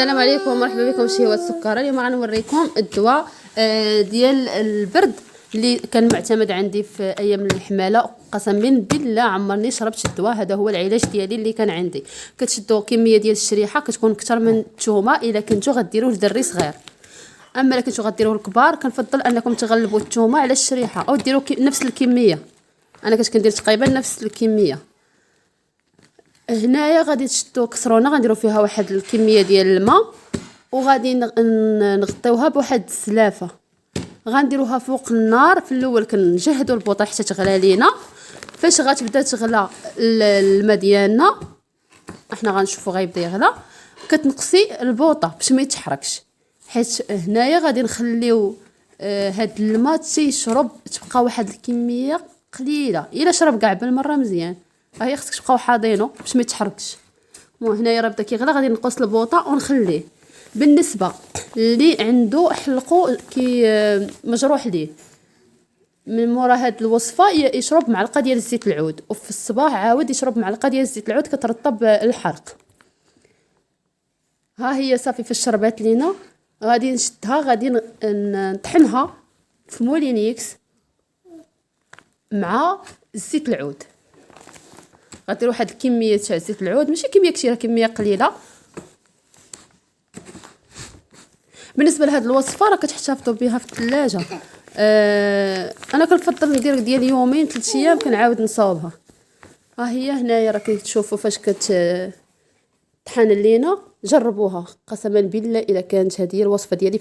السلام عليكم ومرحبا بكم شهوة السكر. اليوم غنوريكم الدواء ديال البرد اللي كان معتمد عندي في ايام الحماله. قسما بالله عمرني شربت الدواء هذا. هو العلاج ديالي اللي كان عندي. كتشدوا كميه ديال الشريحه كتكون اكثر من الثومه الا كنتو غديروه لدري صغير. اما الا كنتو غديروه للكبار كنفضل انكم تغلبوا الثومه على الشريحه او ديروا نفس الكميه. انا كنت كندير تقريبا نفس الكميه. هنايا غادي تشدو كسرونه غنديروا فيها واحد الكميه ديال الماء وغادي نغطيوها بواحد السلافه. غنديروها فوق النار. في الاول كنجهدوا البوطه حتى تغلى لينا. فاش غتبدا تغلى الماء ديالنا احنا غنشوفوا غيبدا يغلى. كتنقصي البوطه باش ما يتحركش، حيت هنايا غادي نخليو هاد الماء تيشرب. تبقى واحد الكميه قليله. الا شرب كاع بالمره مزيان. هي خصك تبقاو حاضينو باش ما يتحركش. هنايا راه بدا كيغلى. غادي نقص البوطه ونخليه. بالنسبه اللي عنده حلقو كي مجروح ليه، من مورا هاد الوصفه يشرب معلقه ديال زيت العود، وفي الصباح عاود يشرب معلقه ديال زيت العود كترطب الحرق. ها هي صافي فاش شربات لينا غادي نشدها. غادي نطحنها في مولينيكس مع زيت العود. غدير واحد الكميه تاع زيت العود، ماشي كميه كثيره، كميه قليله. بالنسبه لهاد الوصفه راه كتحتفظوا بها في الثلاجه. انا كنفضل ندير ديال يومين 3 ايام كنعاود نصاوبها. ها هي هنايا راه كتشوفوا فاش طحن لينا. جربوها قسما بالله الا كانت هذه الوصفه ديالي.